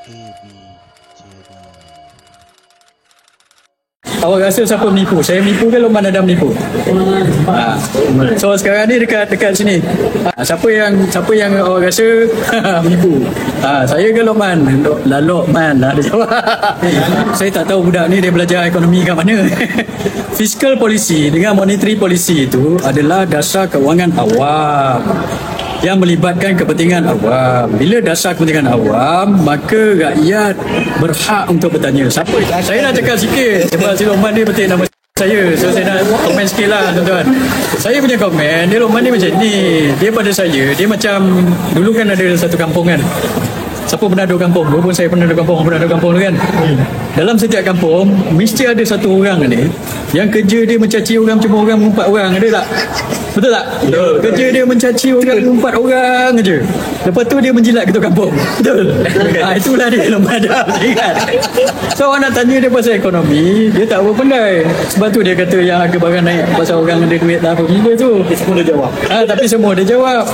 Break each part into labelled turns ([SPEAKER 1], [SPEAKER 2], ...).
[SPEAKER 1] KB Channel.
[SPEAKER 2] Awak rasa siapa menipu? Saya menipu ke Lokman Adam menipu? So sekarang ni dekat sini. Siapa yang awak rasa menipu? Saya ke Lokman? Lokman lah dia jawab. Saya tak tahu budak ni dia belajar ekonomi kat mana. Fiscal policy dengan monetary policy itu adalah dasar kewangan awam yang melibatkan kepentingan awam. Bila dasar kepentingan awam, maka rakyat berhak untuk bertanya. Siapa? Saya nak cakap sikit sebab si Lokman ni petik nama saya. So saya nak komen sikit lah tuan-tuan. Saya punya komen, dia Lokman ni macam ni. Dia pada saya, dia macam dulu kan ada satu kampung kan. Siapa pernah duduk kampung? Walaupun saya pernah duduk kampung tu kan. Dalam setiap kampung mesti ada satu orang ni yang kerja dia mencaci orang, cuma orang mengumpat orang. Ada tak? Betul tak? Betul. Kerja dia mencaci orang, mengumpat orang aja. Lepas tu dia menjilat ketua kampung. Betul. Itulah dia Lokman Adam kan. So orang nak tanya dia pasal ekonomi, dia tak apa pandai. Sebab tu dia kata yang harga barang naik pasal orang ada duit lah apa gila tu.
[SPEAKER 3] Semua dia jawab.
[SPEAKER 2] Tapi semua dia jawab.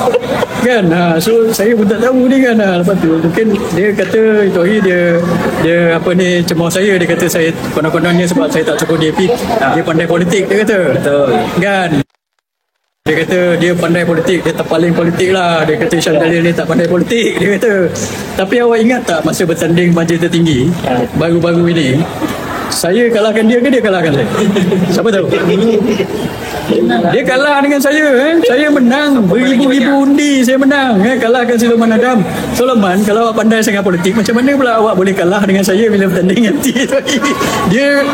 [SPEAKER 2] Kan? So saya pun tak tahu ni kan. Lepas tu mungkin dia kata itu hari dia apa ni cemoh saya. Dia kata saya konon-kononnya sebab saya tak cukup DAP. Dia pandai politik dia kata. Betul. Kan? Dia kata dia pandai politik, dia terpaling politik lah. Dia kata Syam Jalil ni tak pandai politik, dia kata. Tapi awak ingat tak masa bertanding majlis tertinggi baru-baru ini, saya kalahkan dia ke dia kalahkan saya? Siapa tahu? Dia kalah dengan saya. Saya menang beribu-ribu undi, saya menang kalahkan si Lokman Adam. So Lokman, kalau awak pandai sangat politik, macam mana pula awak boleh kalah dengan saya bila bertanding nanti? Dia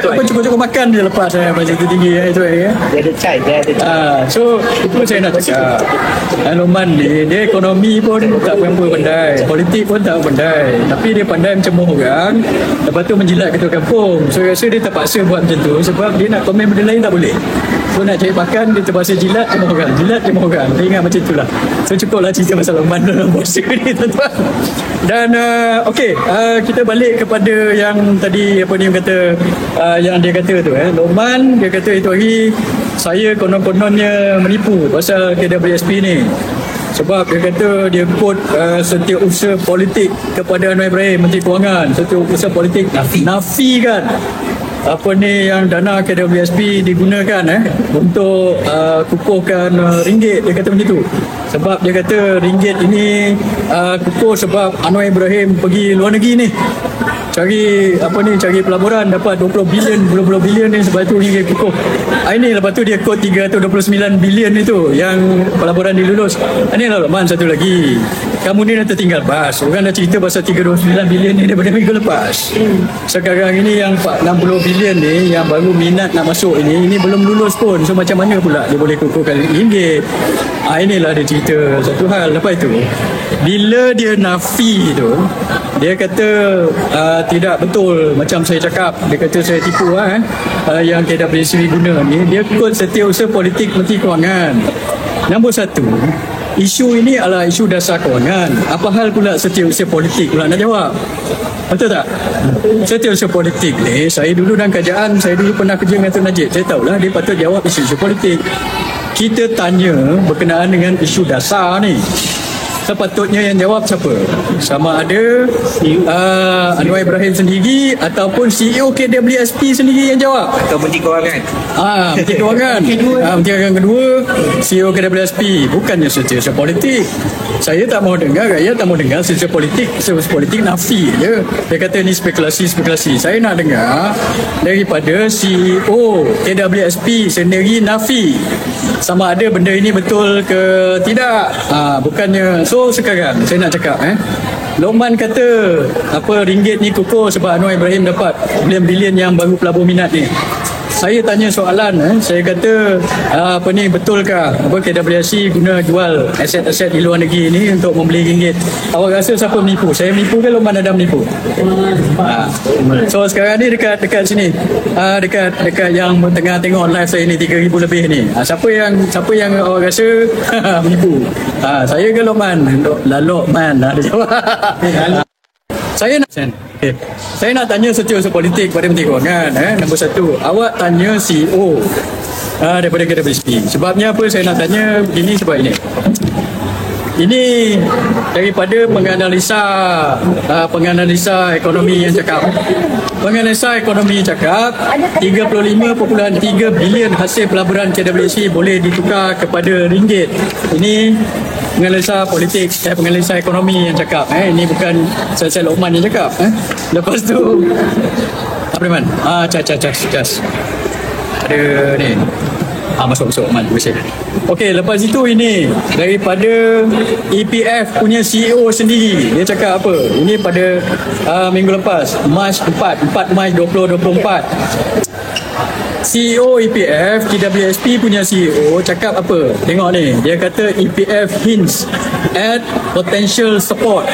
[SPEAKER 2] cukup-cukup makan dia lepas saya majlis tertinggi itu ya.
[SPEAKER 3] Dia ada chai, dia ada chai.
[SPEAKER 2] So itu saya nak cakap. Lokman ni dia ekonomi pun tak berapa pandai, politik pun tak pandai, tapi dia pandai mencemoh orang, lepas tu menjilat ketua kampung. So rasa dia terpaksa buat macam tu sebab dia nak komen benda lain tak boleh. So nak cari makan, dia terpaksa jilat cemoh orang. Dia ingat macam itulah. So cukuplah cerita pasal Lokman dalam bosa ni tuan-tuan. Dan kita balik kepada yang tadi apa ni yang dia kata tu Lokman dia kata itu hari saya konon-kononnya menipu pasal KWSP ni. Sebab dia kata dia quote setiausaha politik kepada Anwar Ibrahim, Menteri Kewangan. Setiausaha politik Nafi kan. Apa ni yang dana KWSP digunakan untuk kukuhkan ringgit, dia kata macam tu. Sebab dia kata ringgit ini kukuh sebab Anwar Ibrahim pergi luar negeri ni cari pelaburan, dapat 20 bilion ni, sebab tu ringgit kukuh. Ini lepas tu dia quote 329 bilion itu yang pelaburan dilulus. Ini lah Lokman satu lagi. Kamu ni dah tertinggal bas. Orang dah cerita pasal 329 bilion ni daripada minggu lepas. Sekarang ini yang 60 bilion ni yang baru minat nak masuk ini belum lulus pun. So macam mana pula dia boleh kukuhkan ringgit? Inilah dia cerita satu hal. Lepas itu bila dia nafi tu, dia kata tidak betul macam saya cakap. Dia kata saya tipu yang KWSP guna ni. Dia quote setiausaha politik Menteri Kewangan. Nombor satu, isu ini adalah isu dasar kewangan. Apa hal pula setiausaha politik pula nak jawab? Betul tak? Setiausaha politik ni, saya dulu dalam kerajaan, saya dulu pernah kerja dengan Tun Najib. Saya tahulah dia patut jawab isu-isu politik. Kita tanya berkenaan dengan isu dasar ni, sepatutnya yang jawab siapa? Sama ada Anwar Ibrahim sendiri ataupun CEO KWSP sendiri yang jawab,
[SPEAKER 3] Atau Menteri Kewangan.
[SPEAKER 2] Menteri Kewangan. Menteri Kewangan kedua CEO KWSP. Bukannya setiausaha politik. Saya tak mau dengar, rakyat tak mau dengar setiausaha politik nafi je. Dia kata ni spekulasi. Saya nak dengar daripada CEO KWSP sendiri nafi sama ada benda ini betul ke tidak. Bukannya. So sekarang saya nak cakap Lokman kata apa ringgit ni kukuh sebab Anwar Ibrahim dapat bilion-bilion yang baru pelabur minat ni. Saya tanya soalan, saya kata betulkah KWSP guna jual aset-aset di luar negeri ni untuk membeli ringgit? Awak rasa siapa menipu? Saya menipu ke Lokman Adam menipu? So sekarang ni dekat sini, dekat yang tengah tengok live saya ni 3,000 lebih ni. Siapa yang awak rasa menipu? Saya ke Lokman? Lokman lah dia jawab. Saya nak tanya setiausaha politik pada Menteri Kewangan. Nombor satu, awak tanya CEO daripada KWSP. Sebabnya apa saya nak tanya begini? Sebab ini daripada penganalisa ekonomi yang cakap. Penganalisa ekonomi cakap 35.3 bilion hasil pelaburan KWSP boleh ditukar kepada ringgit. Ini penganalisa politik, penganalisa ekonomi yang cakap. Ini bukan saya Lokman yang cakap. Lepas tu apa Man? Cas. Ada ni. Masuk Man, bersih. Okey, lepas itu ini daripada EPF punya CEO sendiri, dia cakap apa? Ini pada minggu lepas, Mac 4 Mac 2024. CEO EPF, KWSP punya CEO cakap apa? Tengok ni, dia kata EPF hints at potential support.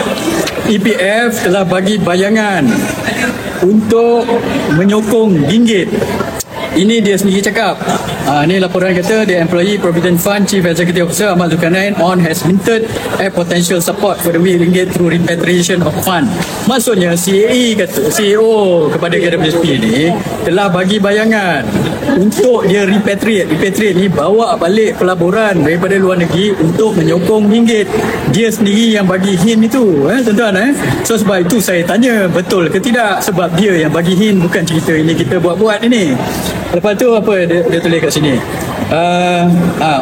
[SPEAKER 2] EPF telah bagi bayangan untuk menyokong ringgit. Ini dia sendiri cakap. Ini laporan kata the Employee Provident Fund Chief Executive Officer Ahmad Zulkarnain has hinted at potential support for the weak ringgit through repatriation of fund. Maksudnya CEO kepada KWSP ni telah bagi bayangan untuk dia repatriate ni, bawa balik pelaburan daripada luar negeri untuk menyokong ringgit. Dia sendiri yang bagi hint itu, tuan-tuan. So sebab itu saya tanya betul ke tidak, sebab dia yang bagi hint, bukan cerita ini kita buat-buat ini. Lepas tu apa dia tulis kat sini?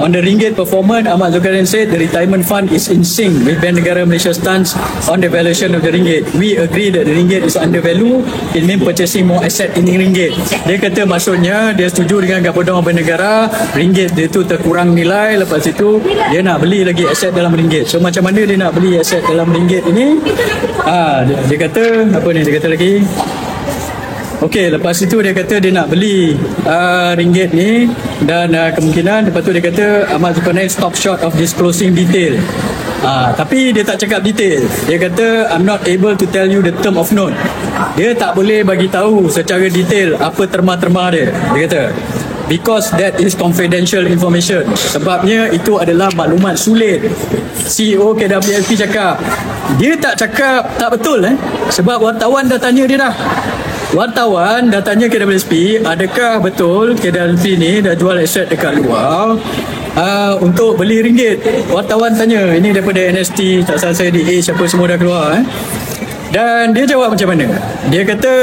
[SPEAKER 2] On the ringgit performance, Ahmad Zulkarnain said the retirement fund is in sync with Bank Negara Malaysia's stance on the valuation of the ringgit. We agree that the ringgit is undervalued. It means purchasing more asset in ringgit. Dia kata maksudnya dia setuju dengan Gabungan Bank Negara, ringgit dia tu terkurang nilai, lepas itu dia nak beli lagi aset dalam ringgit. So macam mana dia nak beli aset dalam ringgit ini? Dia kata apa ni, dia kata lagi okey, lepas itu dia kata dia nak beli ringgit ni dan kemungkinan, lepas tu dia kata Ahmad Zulkarnain stop short of disclosing detail. Tapi dia tak cakap detail. Dia kata I'm not able to tell you the term of note. Dia tak boleh bagi tahu secara detail apa terma-terma dia. Dia kata because that is confidential information. Sebabnya itu adalah maklumat sulit. CEO KWSP cakap. Dia tak cakap tak betul sebab wartawan dah tanya dia dah. Wartawan dah tanya KWSP, adakah betul KWSP ni dah jual aset dekat luar untuk beli ringgit? Wartawan tanya, ini daripada NST, tak salah saya di siapa semua dah keluar. Dan dia jawab macam mana? Dia kata,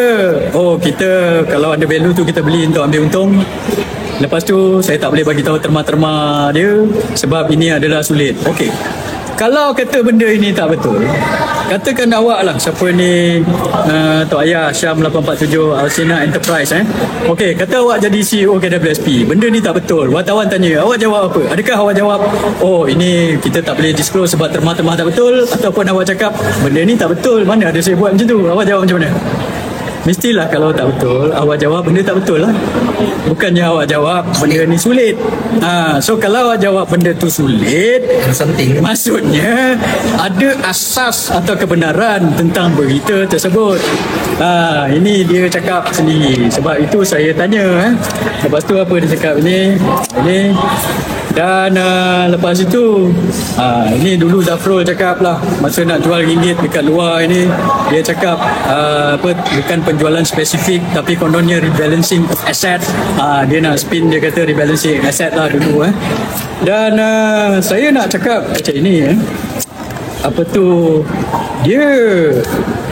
[SPEAKER 2] kita kalau ada value tu kita beli untuk ambil untung. Lepas tu saya tak boleh bagi tahu terma-terma dia sebab ini adalah sulit. Okey. Kalau kata benda ini tak betul, katakan awak lah, siapa ni Tok Ayah Syam 847 Alsina Enterprise Okey, kata awak jadi CEO KWSP, benda ni tak betul, wartawan tanya, awak jawab apa? Adakah awak jawab ini kita tak boleh disclose sebab terma-terma tak betul, ataupun awak cakap benda ni tak betul, mana ada saya buat macam tu? Awak jawab macam mana? Mestilah kalau tak betul, awak jawab benda tak betul lah. Bukannya awak jawab benda ni sulit. So kalau awak jawab benda tu sulit, maksudnya ada asas atau kebenaran tentang berita tersebut. Ini dia cakap sendiri. Sebab itu saya tanya. Lepas tu apa dia cakap ini. Dan lepas itu ini dulu Zafrul cakap lah, masa nak jual ringgit dekat luar ini, dia cakap bukan penjualan spesifik tapi kononnya rebalancing of asset. Dia nak spin, dia kata rebalancing asset lah dulu. Dan saya nak cakap macam ini apa tu, dia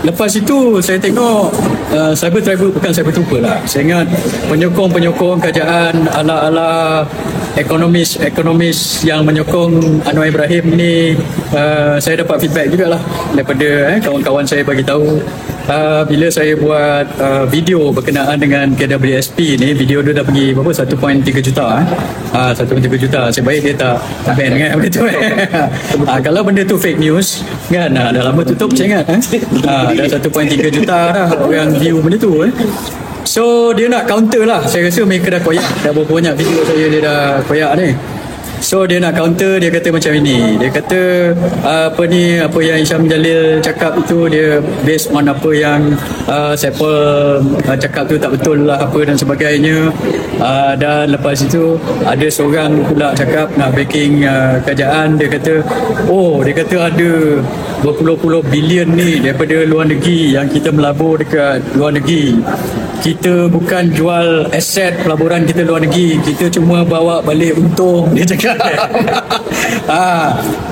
[SPEAKER 2] lepas itu saya tengok Cyber Tribal, bukan Cyber Trooper lah, saya ingat penyokong kerajaan ala-ala ekonomis yang menyokong Anwar Ibrahim ni. Saya dapat feedback jugalah daripada kawan-kawan saya bagi tahu bila saya buat video berkenaan dengan KWSP ni, video dia dah pergi berapa, 1.3 juta 1.3 juta. Saya baik dia tak ban kan benda tu kalau benda tu fake news kan, dah lama tutup saya ingat dah 1.3 juta dah orang view benda tu So dia nak counter lah. Saya rasa mereka dah koyak, dah berapa banyak video saya dia dah koyak ni. So dia nak counter, dia kata macam ini. Dia kata apa yang Hisham Jalil cakap itu dia based on apa yang Sepol cakap tu tak betul lah apa dan sebagainya. Dan lepas itu ada seorang pula cakap nak backing kerajaan. Dia kata dia kata ada berpuluh-puluh bilion ni daripada luar negeri yang kita melabur dekat luar negeri. kita bukan jual aset pelaburan kita luar negeri, kita cuma bawa balik untung, dia cakap.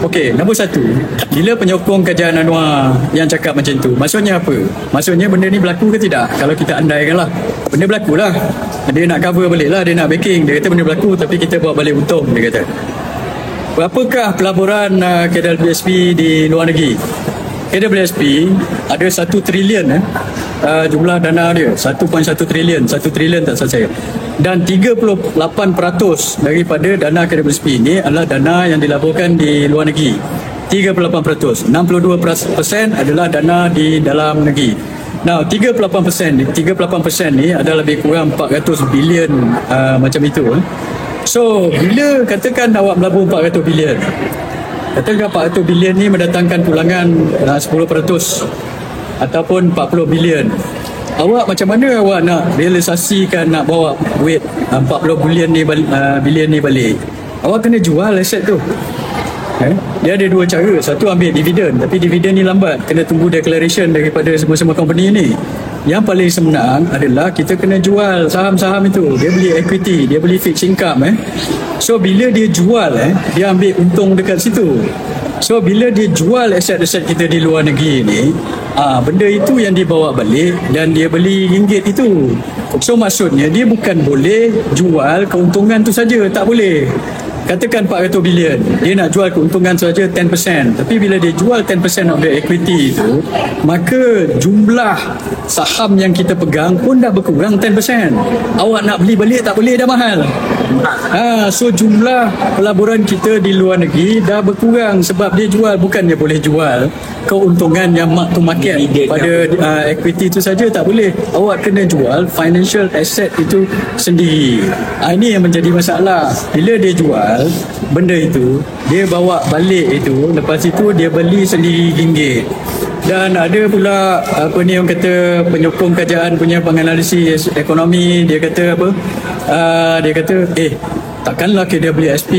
[SPEAKER 2] Okey, nombor satu, bila penyokong kajian Anwar yang cakap macam tu, maksudnya apa? Maksudnya benda ni berlaku ke tidak? Kalau kita andaikan lah, benda berlaku lah, dia nak cover balik lah, dia nak backing, dia kata benda berlaku tapi kita bawa balik untung, dia kata. Berapakah pelaburan KWSP di luar negeri? KWSP ada 1 trilion jumlah dana dia, 1.1 trilion, 1 trilion tak salah saya. Dan 38% daripada dana KWSP ini adalah dana yang dilaburkan di luar negeri. 38%, 62% adalah dana di dalam negeri. Now 38% ni adalah lebih kurang 400 bilion macam itu. So bila katakan awak melabur 400 bilion, katakan 400 bilion ni mendatangkan pulangan 10% ataupun 40 bilion. Awak macam mana awak nak realisasikan nak bawa duit 40 bilion ni balik? Awak kena jual aset tu. Dia ada dua cara. Satu, ambil dividen, tapi dividen ni lambat, kena tunggu declaration daripada semua-semua company ni. Yang paling senang adalah kita kena jual saham-saham itu. Dia beli equity, dia beli fixed income. So bila dia jual, dia ambil untung dekat situ. So bila dia jual aset-aset kita di luar negeri ni, benda itu yang dibawa balik dan dia beli ringgit itu. So maksudnya dia bukan boleh jual keuntungan tu saja, tak boleh. Katakan 400 bilion, dia nak jual keuntungan saja 10%. Tapi bila dia jual 10% of the equity itu, maka jumlah saham yang kita pegang pun dah berkurang 10%. Awak nak beli balik tak boleh, dah mahal. So jumlah pelaburan kita di luar negeri dah berkurang sebab dia jual, bukan dia boleh jual keuntungan yang mark to market pada equity itu saja, tak boleh. Awak kena jual financial asset itu sendiri. Ini yang menjadi masalah. Bila dia jual benda itu, dia bawa balik itu, lepas itu dia beli sendiri ringgit. Dan ada pula apa ni orang kata, penyokong kajian punya penganalisis ekonomi, dia kata apa, dia kata takkanlah KWSP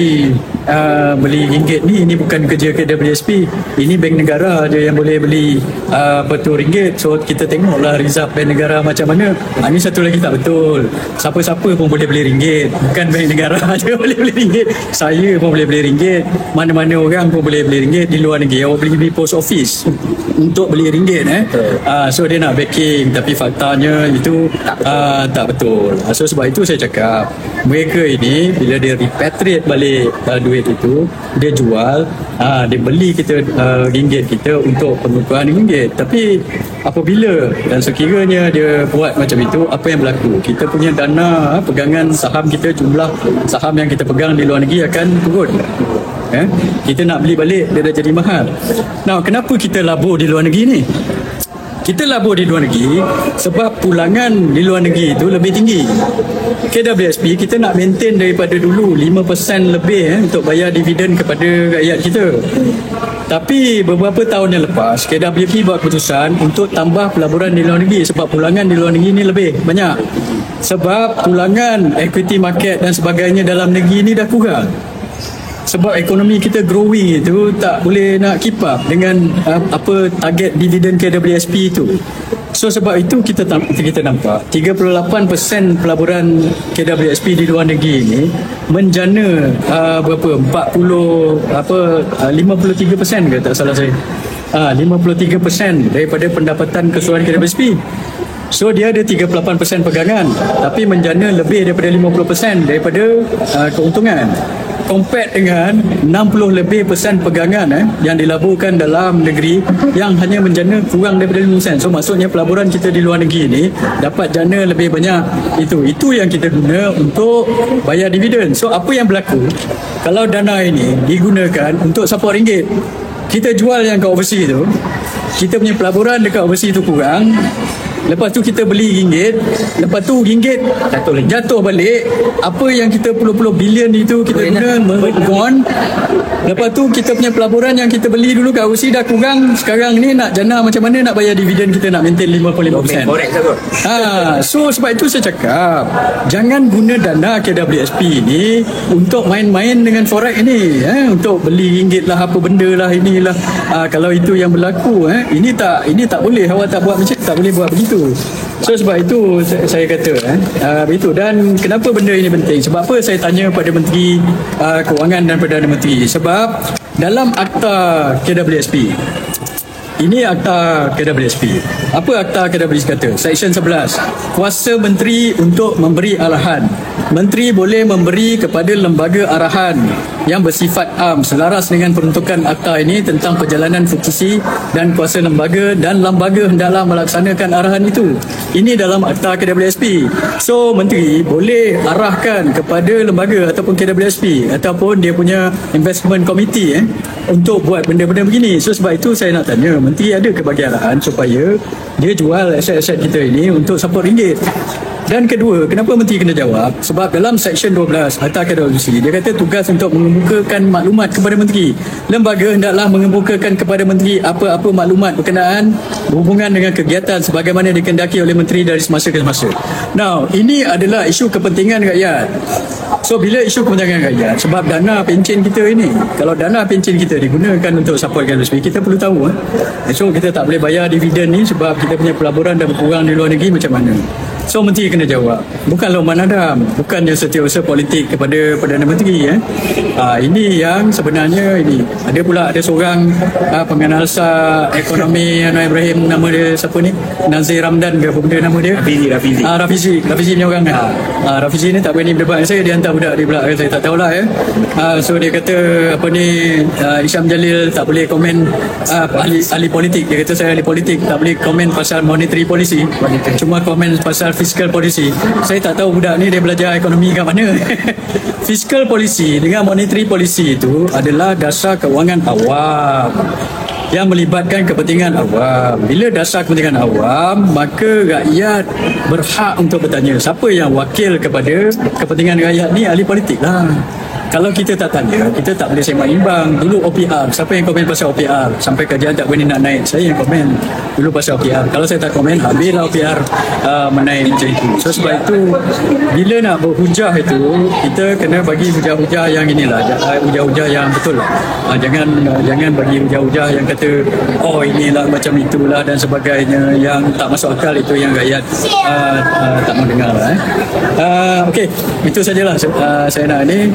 [SPEAKER 2] beli ringgit ni, ini bukan kerja KWSP, ini bank negara je yang boleh beli betul ringgit. So kita tengoklah result bank negara macam mana. Ini satu lagi tak betul, siapa-siapa pun boleh beli ringgit, bukan bank negara je boleh beli ringgit, saya pun boleh beli ringgit, mana-mana orang pun boleh beli ringgit di luar negeri. Awak boleh beli post office untuk beli ringgit. So dia nak backing, tapi faktanya itu tak betul. So sebab itu saya cakap, mereka ini bila dia repatriate balik duit itu, dia jual, dia beli kita ringgit kita untuk penukaran ringgit. Tapi apabila dan sekiranya dia buat macam itu, apa yang berlaku? Kita punya dana pegangan saham kita, jumlah saham yang kita pegang di luar negeri akan turun. Kita nak beli balik, dia dah jadi mahal. Now, kenapa kita labur di luar negeri ni? Kita labur di luar negeri sebab pulangan di luar negeri itu lebih tinggi. KWSP kita nak maintain daripada dulu 5% lebih untuk bayar dividen kepada rakyat kita. Tapi beberapa tahun yang lepas, KWSP buat keputusan untuk tambah pelaburan di luar negeri sebab pulangan di luar negeri ni lebih banyak. Sebab pulangan equity market dan sebagainya dalam negeri ni dah kurang. Sebab ekonomi kita growing itu tak boleh nak keep up dengan apa target dividen KWSP itu. So sebab itu kita nampak 38% pelaburan KWSP di luar negeri ini menjana 53% ke tak salah saya. 53% daripada pendapatan keseluruhan KWSP. So dia ada 38% pegangan, tapi menjana lebih daripada 50% daripada keuntungan. Compare dengan 60 lebih persen pegangan yang dilaburkan dalam negeri yang hanya menjana kurang daripada 5%. So maksudnya pelaburan kita di luar negeri ni dapat jana lebih banyak. Itu yang kita guna untuk bayar dividen. So apa yang berlaku kalau dana ini digunakan untuk support ringgit? Kita jual yang kat overseas tu, kita punya pelaburan dekat overseas tu kurang, lepas tu kita beli ringgit, lepas tu ringgit jatuh balik, apa yang kita puluh-puluh bilion itu kita guna gone. Lepas tu kita punya pelaburan yang kita beli dulu kat Rusi dah kurang, sekarang ni nak jana macam mana nak bayar dividen, kita nak maintain 55%. So sebab itu saya cakap, jangan guna dana KWSP ni untuk main-main dengan forex ni, untuk beli ringgit lah, apa benda lah, inilah. Kalau itu yang berlaku, ini tak boleh, awak tak buat macam, tak boleh buat begitu. itu. So sebab itu saya kata begitu. Dan kenapa benda ini penting? Sebab apa saya tanya pada Menteri Kewangan dan Perdana Menteri? Sebab dalam akta KWSP, ini akta KWSP. Apa akta KWSP kata? Seksyen 11. Kuasa menteri untuk memberi arahan. Menteri boleh memberi kepada lembaga arahan yang bersifat am selaras dengan peruntukan akta ini tentang perjalanan fungsi dan kuasa lembaga, dan lembaga hendaklah melaksanakan arahan itu. Ini dalam akta KWSP. So menteri boleh arahkan kepada lembaga ataupun KWSP ataupun dia punya investment committee untuk buat benda-benda begini. So sebab itu saya nak tanya, menteri ada ke bagi arahan supaya dia jual aset-aset kita ini untuk support ringgit? Dan kedua, kenapa menteri kena jawab? Sebab dalam Seksyen 12 Akta KWSP, dia kata tugas untuk mengemukakan maklumat kepada menteri. Lembaga hendaklah mengemukakan kepada menteri apa-apa maklumat berkenaan berhubungan dengan kegiatan sebagaimana dikehendaki oleh menteri dari semasa ke semasa. Now, ini adalah isu kepentingan rakyat. So bila isu kepentingan rakyat, sebab dana pencen kita ini, kalau dana pencen kita digunakan untuk support KWSP, kita perlu tahu so kita tak boleh bayar dividen ni sebab kita punya pelaburan dah berkurang di luar negeri, macam mana? So menteri kena jawab. Bukan Lokman Adam, bukannya setiausaha politik kepada Perdana Menteri. Ini yang sebenarnya ini. Ada pula seorang penganalisa ekonomi Anwar Ibrahim, nama dia siapa ni? Nazir Ramdan ke apa benda nama dia? Rafizi ni orang Rafizi ni tak berani berdebat dengan saya, dia hantar budak dia pula, saya tak tahulah so dia kata apa ni, Isyam Jalil tak boleh komen, ahli politik, dia kata saya ahli politik, tak boleh komen pasal monetary policy, cuma komen pasal fiscal policy. Saya tak tahu budak ni dia belajar ekonomi kat mana. Fiscal policy dengan monetary policy itu adalah dasar kewangan awam yang melibatkan kepentingan awam. Bila dasar kepentingan awam, maka rakyat berhak untuk bertanya. Siapa yang wakil kepada kepentingan rakyat ni? Ahli politik lah. Kalau kita tak tanya, kita tak boleh sembang imbang. Dulu OPR, siapa yang komen pasal OPR? Sampai kajian tak berani nak naik, saya yang komen dulu pasal OPR. Kalau saya tak komen, habislah OPR menaik macam itu. So sebab itu, bila nak berhujah itu, kita kena bagi hujah-hujah yang inilah, hujah-hujah yang betul lah. Jangan bagi hujah-hujah yang kata, oh inilah macam itulah dan sebagainya, yang tak masuk akal, itu yang rakyat tak mau dengar lah. Okey, itu sajalah saya nak ni.